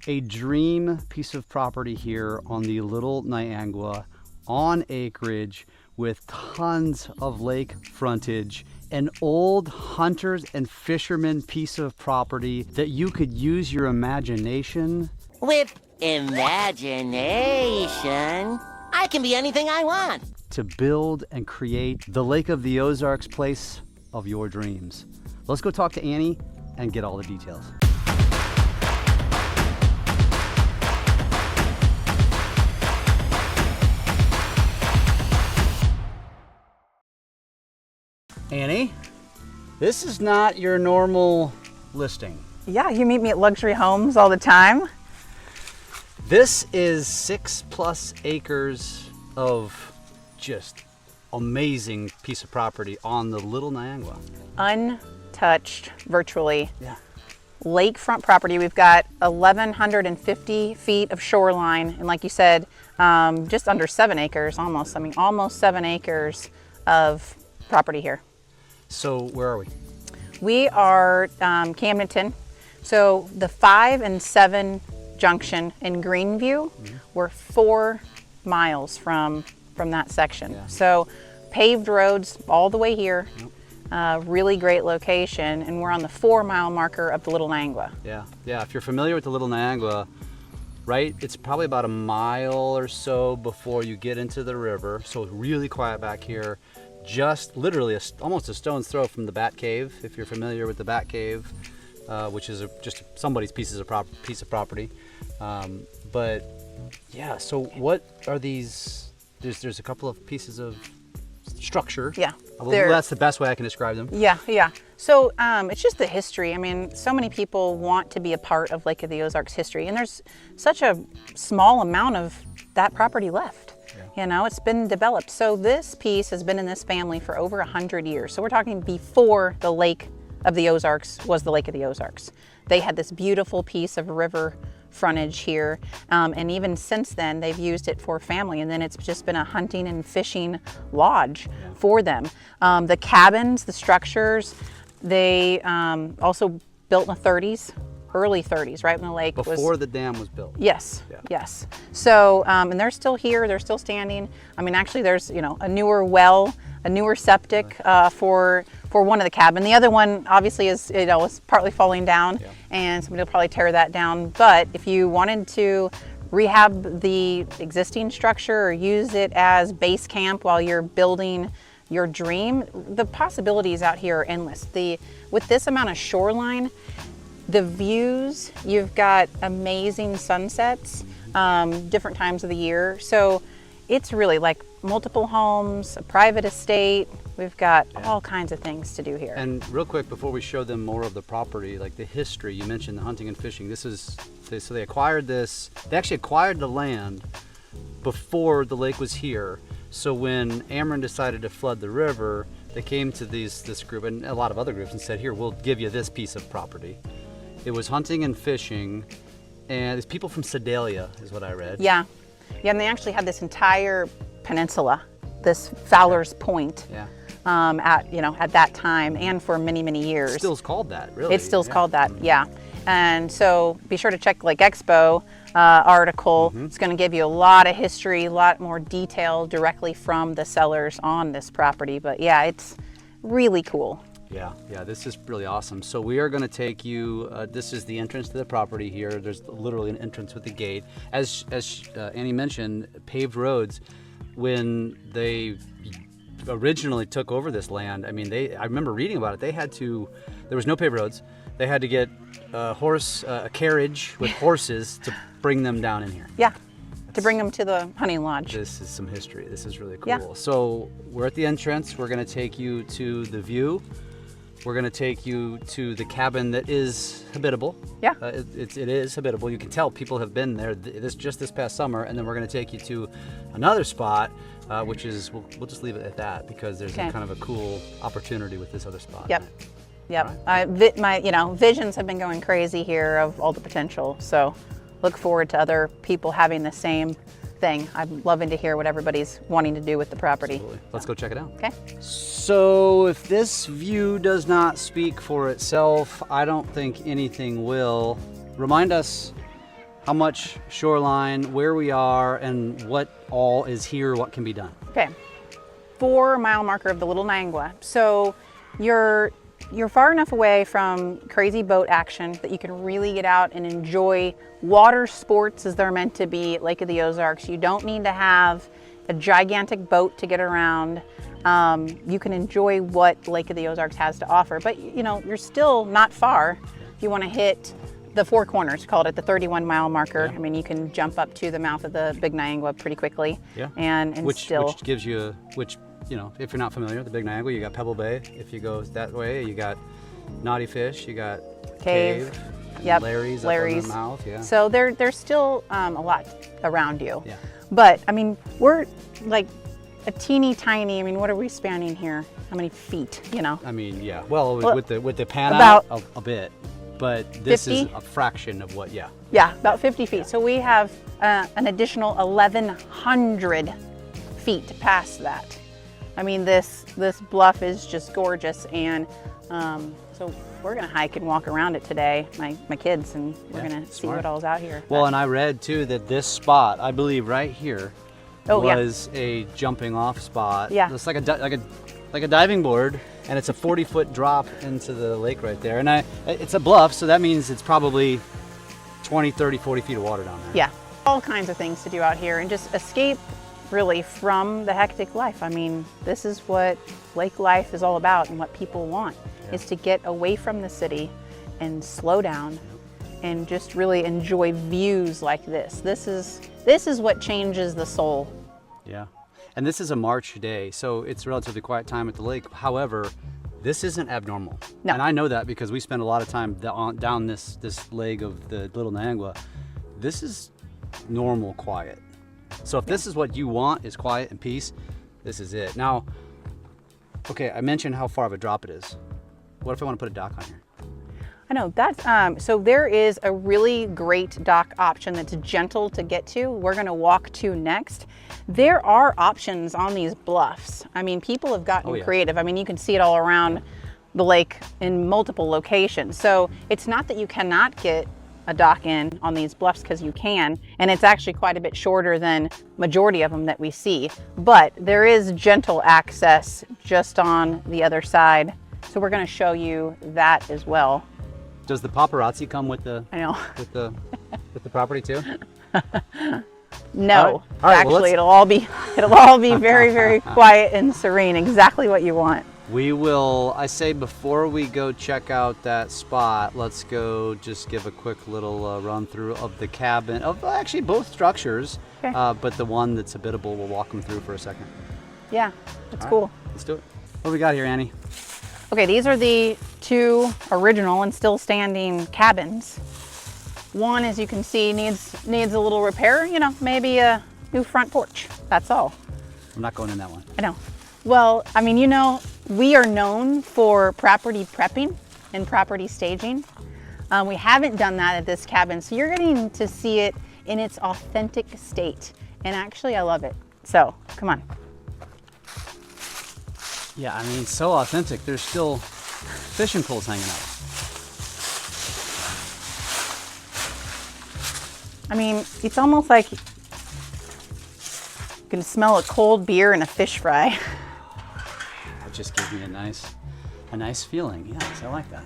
A dream piece of property here on the Little Niangua, on acreage with tons of lake frontage, an old hunters and fishermen piece of property that you could use your imagination. With imagination, I can be anything I want. To build and create the Lake of the Ozarks place of your dreams. Let's go talk to Annie and get all the details. Annie, this is not your normal listing. Yeah, you meet me at luxury homes all the time. This is 6+ acres of just amazing piece of property on the Little Niangua. Untouched, virtually. Yeah. Lakefront property. We've got 1,150 feet of shoreline, and like you said, just under 7 acres, almost. I mean, almost 7 acres of property here. So where are we? We are Camdenton. So the 5 and 7 junction in Greenview, we're 4 miles from that section. Yeah. So paved roads all the way here. Yep. Really great location, and we're on the 4-mile marker of the Little Niangua. Yeah, if you're familiar with the Little Niangua, right, it's probably about a mile or so before you get into the river. So it's really quiet back here. Just literally almost a stone's throw from the Bat Cave, if you're familiar with the Bat Cave, which is just somebody's piece of property. But yeah, so what are these? There's a couple of pieces of structure. Yeah. Well, that's the best way I can describe them. Yeah. So it's just the history. I mean, so many people want to be a part of Lake of the Ozarks history, and there's such a small amount of that property left. Yeah. You know, it's been developed. So this piece has been in this family for over 100 years. So we're talking before the Lake of the Ozarks was the Lake of the Ozarks. They had this beautiful piece of river frontage here, and even since then they've used it for family, and then it's just been a hunting and fishing lodge for them. The cabins, the structures, they also built in the 30s, early 30s, right when the lake was before the dam was built. Yes. So and they're still here, they're still standing. I mean, actually there's a newer well, a newer septic for one of the cabin. The other one obviously is is partly falling down, and somebody will probably tear that down. But if you wanted to rehab the existing structure or use it as base camp while you're building your dream, the possibilities out here are endless. With this amount of shoreline, the views, you've got amazing sunsets, different times of the year. So it's really like multiple homes, a private estate. We've got all kinds of things to do here. And real quick, before we show them more of the property, like the history, you mentioned the hunting and fishing. So they acquired this, they actually acquired the land before the lake was here. So when Ameren decided to flood the river, they came to this group and a lot of other groups and said, here, we'll give you this piece of property. It was hunting and fishing, and it's people from Sedalia is what I read. Yeah, and they actually had this entire peninsula, this Fowler's Point, at that time and for many, many years. It still's called that, really. It still's called that, yeah. And so be sure to check Lake Expo article. It's going to give you a lot of history, a lot more detail directly from the sellers on this property. But yeah, it's really cool. Yeah, this is really awesome. So we are going to take you, this is the entrance to the property here. There's literally an entrance with a gate. As Annie mentioned, paved roads. When they originally took over this land, I mean, I remember reading about it. There was no paved roads. They had to get a carriage with horses to bring them down in here. Yeah, to bring them to the hunting lodge. This is some history. This is really cool. Yeah. So we're at the entrance. We're going to take you to the view. We're going to take you to the cabin that is habitable. Yeah. It is habitable. You can tell people have been there just this past summer. And then we're going to take you to another spot, which is, we'll just leave it at that because there's kind of a cool opportunity with this other spot. Yep. Right. My visions have been going crazy here of all the potential. So look forward to other people having the same thing. I'm loving to hear what everybody's wanting to do with the property. Absolutely. Let's go check it out. Okay. So if this view does not speak for itself, I don't think anything will. Remind us how much shoreline, where we are, and what all is here, what can be done. Okay, 4 mile marker of the Little Niangua. So you're far enough away from crazy boat action that you can really get out and enjoy water sports as they're meant to be at Lake of the Ozarks. You don't need to have a gigantic boat to get around. You can enjoy what Lake of the Ozarks has to offer, but you know, you're still not far. If you want to hit the 4 corners, called it the 31 mile marker. I mean, you can jump up to the mouth of the Big Niangua pretty quickly. Yeah. And which still. Which gives you, you know, if you're not familiar with the Big Niangua, you got Pebble Bay. If you go that way, you got Naughty Fish, you got Cave. Yep. Larry's. Larry's. Up in the mouth, yeah. So there's still a lot around you. Yeah. But I mean, we're like a teeny tiny, I mean, what are we spanning here? How many feet, you know? I mean, yeah. Well, with the pan about out a bit, but this 50? is a fraction of what, yeah. Yeah, about 50 feet. So we have an additional 1,100 feet past that. I mean, this bluff is just gorgeous, and so we're gonna hike and walk around it today, my kids, and we're gonna see what all's out here. Well, and I read too that this spot, I believe right here, was a jumping off spot. Yeah. It's like a diving board, and it's a 40-foot drop into the lake right there. And it's a bluff, so that means it's probably 20, 30, 40 feet of water down there. Yeah, all kinds of things to do out here and just escape really from the hectic life. I mean, this is what lake life is all about, and what people want is to get away from the city and slow down and just really enjoy views like this. This is what changes the soul. Yeah. And this is a March day, so it's a relatively quiet time at the lake. However, this isn't abnormal. No. And I know that because we spend a lot of time down this leg of the Little Niangua. This is normal quiet. So if this is what you want, is quiet and peace, this is it. Now, okay, I mentioned how far of a drop it is. What if I want to put a dock on here? I know that's so there is a really great dock option that's gentle to get to. We're going to walk to next. There are options on these bluffs. I mean, people have gotten creative. I mean, you can see it all around the lake in multiple locations. So it's not that you cannot get a dock in on these bluffs, because you can, and it's actually quite a bit shorter than majority of them that we see. But there is gentle access just on the other side. So we're going to show you that as well. Does the paparazzi come with the I know. with the property too? No, all right, actually, it'll all be very, very quiet and serene. Exactly what you want. We will, I say before we go check out that spot, let's go just give a quick little run through of the cabin, of actually both structures, Okay. but the one that's habitable, we'll walk them through for a second. Yeah, that's All cool. right, let's do it. What do we got here, Annie? Okay, these are the 2 original and still standing cabins. One, as you can see, needs a little repair, you know, maybe a new front porch. That's all. I'm not going in that one. I know. Well, I mean, you know, we are known for property prepping and property staging. We haven't done that at this cabin, so you're getting to see it in its authentic state. And actually, I love it. So, come on. Yeah, I mean, so authentic. There's still fishing poles hanging out. I mean, it's almost like you can smell a cold beer and a fish fry. That just gives me a nice feeling. Yes, I like that.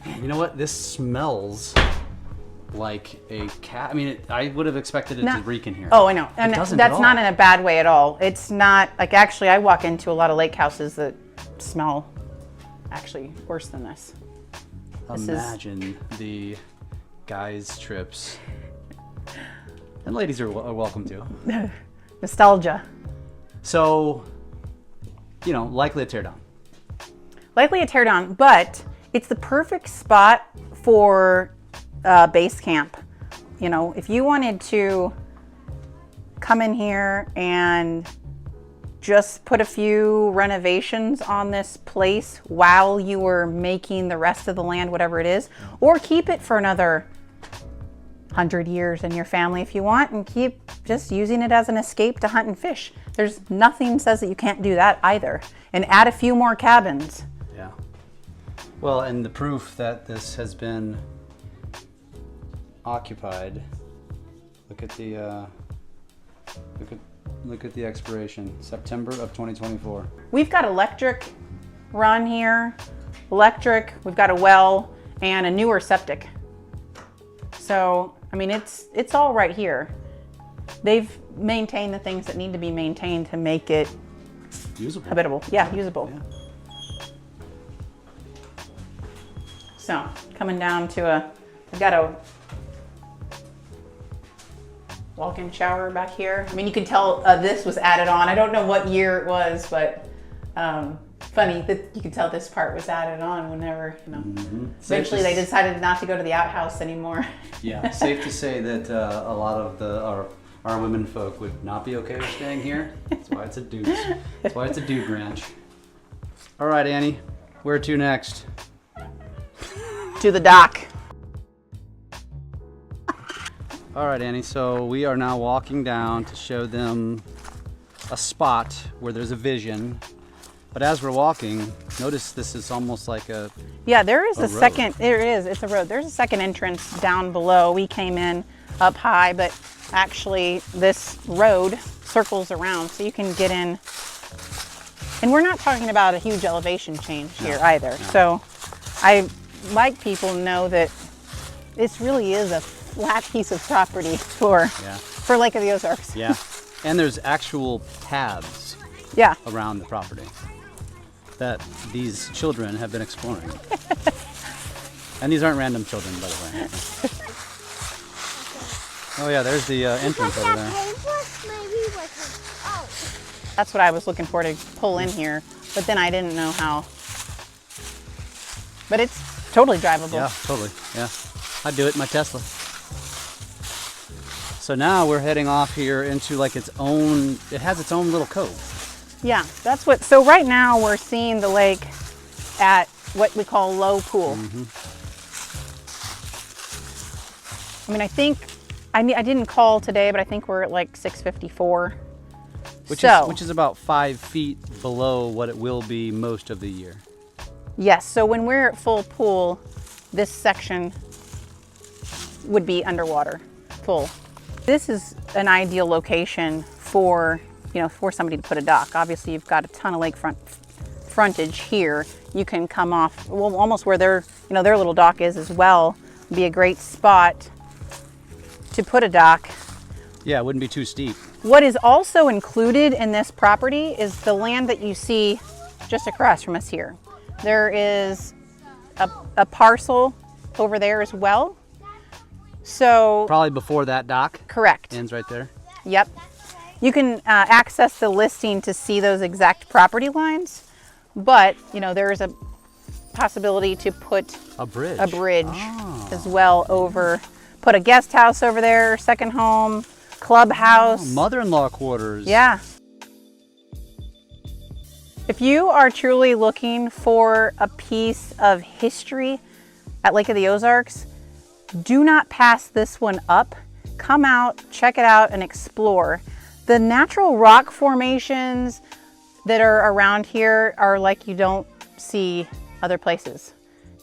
Man, you know what? This smells like a cat. I mean, I would have expected it to reek in here. Oh, I know. And It doesn't that's at all. not in a bad way at all. It's not, like, actually, I walk into a lot of lake houses that smell actually worse than this. Imagine the guys' trips. And ladies are welcome too. Nostalgia. So, you know, likely a teardown. Likely a teardown, but it's the perfect spot for base camp. You know, if you wanted to come in here and just put a few renovations on this place while you were making the rest of the land whatever it is, or keep it for another 100 years in your family if you want, and keep just using it as an escape to hunt and fish. There's nothing says that you can't do that either. And add a few more cabins. Yeah. Well, and the proof that this has been occupied. Look at the look at the expiration, September of 2024. We've got electric run here, electric, we've got a well, and a newer septic. So, I mean, it's all right here. They've maintained the things that need to be maintained to make it Usable. habitable. Yeah, usable. Yeah. So, coming down to we've got a walk-in shower back here. I mean, you can tell this was added on. I don't know what year it was, but funny that you can tell this part was added on whenever, you know. Eventually they decided not to go to the outhouse anymore. Yeah, safe to say that a lot of our women folk would not be okay with staying here. That's why it's a dude. That's why it's a dude ranch. All right, Annie, where to next? To the dock. All right, Annie, so we are now walking down to show them a spot where there's a vision. But as we're walking, notice this is almost like a Yeah, there is a road. second, there is, it's a road. There's a second entrance down below. We came in up high, but actually this road circles around so you can get in. And we're not talking about a huge elevation change here either. So I like people to know that this really is a flat piece of property for Lake of the Ozarks. Yeah, and there's actual paths Yeah. around the property that these children have been exploring. And these aren't random children, by the way. Oh yeah, there's the entrance over there. That's what I was looking for to pull in here, but then I didn't know how. But it's totally drivable. Yeah, totally, yeah. I'd do it in my Tesla. So now we're heading off here into like it has its own little cove. Yeah, that's what, so right now we're seeing the lake at what we call low pool. I mean, I didn't call today, but I think we're at like 654. Which is about 5 feet below what it will be most of the year. Yes, so when we're at full pool, this section would be underwater, full. This is an ideal location for, for somebody to put a dock. Obviously, you've got a ton of lakefront frontage here. You can come off, well, almost where their little dock is as well. Be a great spot to put a dock. Yeah, it wouldn't be too steep. What is also included in this property is the land that you see just across from us here. There is a parcel over there as well. So probably before that dock. Correct. Ends right there. Yep. You can access the listing to see those exact property lines, but there is a possibility to put a bridge as well over, put a guest house over there, second home, clubhouse. Mother-in-law quarters. Yeah. If you are truly looking for a piece of history at Lake of the Ozarks, do not pass this one up. Come out, check it out, and explore. The natural rock formations that are around here are like you don't see other places.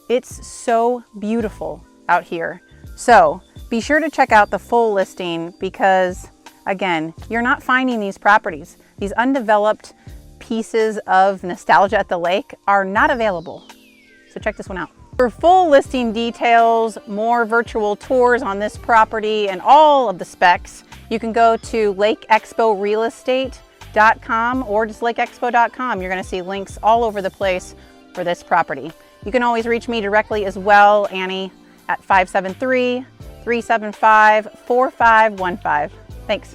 It's so beautiful out here. So be sure to check out the full listing because, again, you're not finding these properties. These undeveloped pieces of nostalgia at the lake are not available. So check this one out. For full listing details, more virtual tours on this property and all of the specs, you can go to lakeexporealestate.com or just lakeexpo.com. You're going to see links all over the place for this property. You can always reach me directly as well, Annie, at 573-375-4515. Thanks.